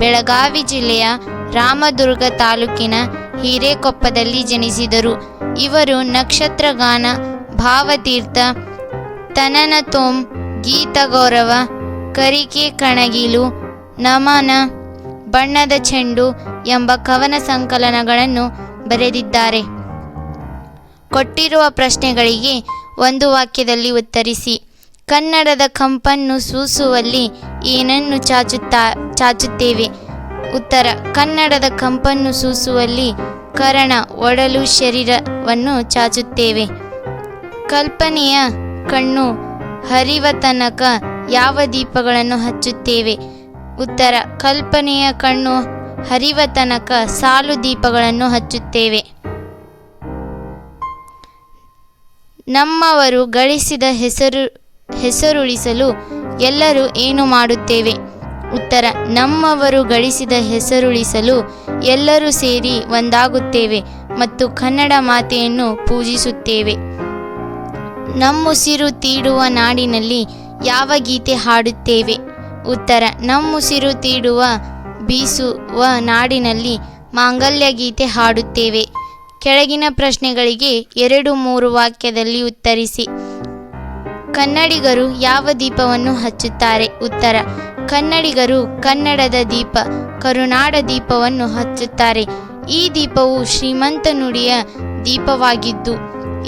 ಬೆಳಗಾವಿ ಜಿಲ್ಲೆಯ ರಾಮದುರ್ಗ ತಾಲೂಕಿನ ಹಿರೇಕೊಪ್ಪದಲ್ಲಿ ಜನಿಸಿದರು. ಇವರು ನಕ್ಷತ್ರಗಾನ, ಭಾವತೀರ್ಥ, ತನನತೋಂ, ಗೀತಗೌರವ, ಕರಿಕೆ ಕಣಗಿಲು, ನಮನ, ಬಣ್ಣದ ಚೆಂಡು ಎಂಬ ಕವನ ಸಂಕಲನಗಳನ್ನು ಬರೆದಿದ್ದಾರೆ. ಕೊಟ್ಟಿರುವ ಪ್ರಶ್ನೆಗಳಿಗೆ ಒಂದು ವಾಕ್ಯದಲ್ಲಿ ಉತ್ತರಿಸಿ. ಕನ್ನಡದ ಕಂಪನ್ನು ಸೂಸುವಲ್ಲಿ ಏನನ್ನು ಚಾಚುತ್ತೇವೆ? ಉತ್ತರ: ಕನ್ನಡದ ಕಂಪನ್ನು ಸೂಸುವಲ್ಲಿ ಕರಣ, ಒಡಲು, ಶರೀರವನ್ನು ಚಾಚುತ್ತೇವೆ. ಕಲ್ಪನೆಯ ಕಣ್ಣು ಹರಿವ ತನಕ ಯಾವ ದೀಪಗಳನ್ನು ಹಚ್ಚುತ್ತೇವೆ? ಉತ್ತರ: ಕಲ್ಪನೆಯ ಕಣ್ಣು ಹರಿವ ತನಕ ಸಾಲು ದೀಪಗಳನ್ನು ಹಚ್ಚುತ್ತೇವೆ. ನಮ್ಮವರು ಗಳಿಸಿದ ಹೆಸರುಳಿಸಲು ಎಲ್ಲರೂ ಏನು ಮಾಡುತ್ತೇವೆ? ಉತ್ತರ: ನಮ್ಮವರು ಗಳಿಸಿದ ಹೆಸರುಳಿಸಲು ಎಲ್ಲರೂ ಸೇರಿ ಒಂದಾಗುತ್ತೇವೆ ಮತ್ತು ಕನ್ನಡ ಮಾತೆಯನ್ನು ಪೂಜಿಸುತ್ತೇವೆ. ನಮ್ಮುಸಿರು ತೀಡುವ ನಾಡಿನಲ್ಲಿ ಯಾವ ಗೀತೆ ಹಾಡುತ್ತೇವೆ? ಉತ್ತರ: ನಮ್ಮುಸಿರು ತೀಡುವ ಬೀಸುವ ನಾಡಿನಲ್ಲಿ ಮಾಂಗಲ್ಯ ಗೀತೆ ಹಾಡುತ್ತೇವೆ. ಕೆಳಗಿನ ಪ್ರಶ್ನೆಗಳಿಗೆ 2-3 ವಾಕ್ಯದಲ್ಲಿ ಉತ್ತರಿಸಿ. ಕನ್ನಡಿಗರು ಯಾವ ದೀಪವನ್ನು ಹಚ್ಚುತ್ತಾರೆ? ಉತ್ತರ: ಕನ್ನಡಿಗರು ಕನ್ನಡದ ದೀಪ, ಕರುನಾಡ ದೀಪವನ್ನು ಹಚ್ಚುತ್ತಾರೆ. ಈ ದೀಪವು ಶ್ರೀಮಂತ ನುಡಿಯ ದೀಪವಾಗಿದ್ದು,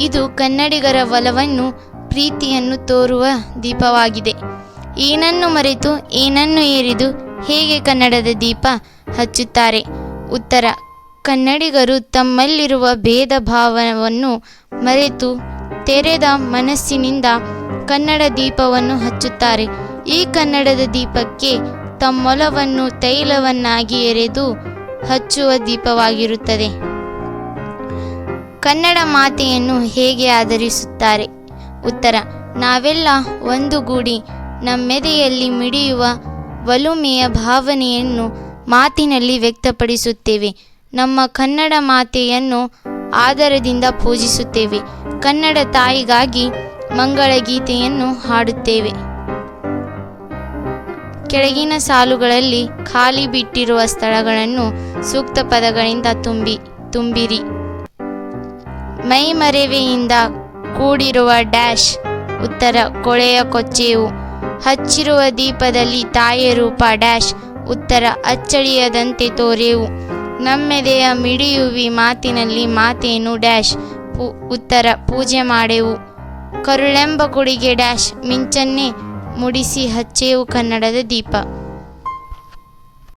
ಇದು ಕನ್ನಡಿಗರ ಒಲವನ್ನು, ಪ್ರೀತಿಯನ್ನು ತೋರುವ ದೀಪವಾಗಿದೆ. ಏನನ್ನು ಮರೆತು ಏನನ್ನು ಏರಿದು ಹೇಗೆ ಕನ್ನಡದ ದೀಪ ಹಚ್ಚುತ್ತಾರೆ? ಉತ್ತರ: ಕನ್ನಡಿಗರು ತಮ್ಮಲ್ಲಿರುವ ಭೇದ ಭಾವವನ್ನು ಮರೆತು ತೆರೆದ ಮನಸ್ಸಿನಿಂದ ಕನ್ನಡ ದೀಪವನ್ನು ಹಚ್ಚುತ್ತಾರೆ. ಈ ಕನ್ನಡದ ದೀಪಕ್ಕೆ ತಮ್ಮೊಲವನ್ನು ತೈಲವನ್ನಾಗಿ ಎರೆದು ಹಚ್ಚುವ ದೀಪವಾಗಿರುತ್ತದೆ. ಕನ್ನಡ ಮಾತೆಯನ್ನು ಹೇಗೆ ಆದರಿಸುತ್ತಾರೆ? ಉತ್ತರ: ನಾವೆಲ್ಲ ಒಂದುಗೂಡಿ ನಮ್ಮೆದೆಯಲ್ಲಿ ಮಿಡಿಯುವ ಒಲುಮೆಯ ಭಾವನೆಯನ್ನು ಮಾತಿನಲ್ಲಿ ವ್ಯಕ್ತಪಡಿಸುತ್ತೇವೆ. ನಮ್ಮ ಕನ್ನಡ ಮಾತೆಯನ್ನು ಆದರದಿಂದ ಪೂಜಿಸುತ್ತೇವೆ. ಕನ್ನಡ ತಾಯಿಗಾಗಿ ಮಂಗಳಗೀತೆಯನ್ನು ಹಾಡುತ್ತೇವೆ. ಕೆಳಗಿನ ಸಾಲುಗಳಲ್ಲಿ ಖಾಲಿ ಬಿಟ್ಟಿರುವ ಸ್ಥಳಗಳನ್ನು ಸೂಕ್ತ ಪದಗಳಿಂದ ತುಂಬಿರಿ. ಮೈಮರೆವೆಯಿಂದ ಕೂಡಿರುವ ಡ್ಯಾಶ್. ಉತ್ತರ: ಕೊಳೆಯ ಕೊಚ್ಚೆಯು. ಹಚ್ಚಿರುವ ದೀಪದಲ್ಲಿ ತಾಯಿಯ ರೂಪ ಡ್ಯಾಶ್. ಉತ್ತರ: ಅಚ್ಚಳಿಯದಂತೆ ತೋರೆವು. ನಮ್ಮೆದೆಯ ಮಿಡಿಯುವಿ ಮಾತಿನಲ್ಲಿ ಮಾತೆಯನ್ನು ಡ್ಯಾಶ್. ಉತ್ತರ: ಪೂಜೆ ಮಾಡೆವು. ಕರುಳೆಂಬ ಕುಡಿಗೆ ಡ್ಯಾಶ್. ಮಿಂಚನ್ನೇ ಮುಡಿಸಿ ಹಚ್ಚೆವು ಕನ್ನಡದ ದೀಪ.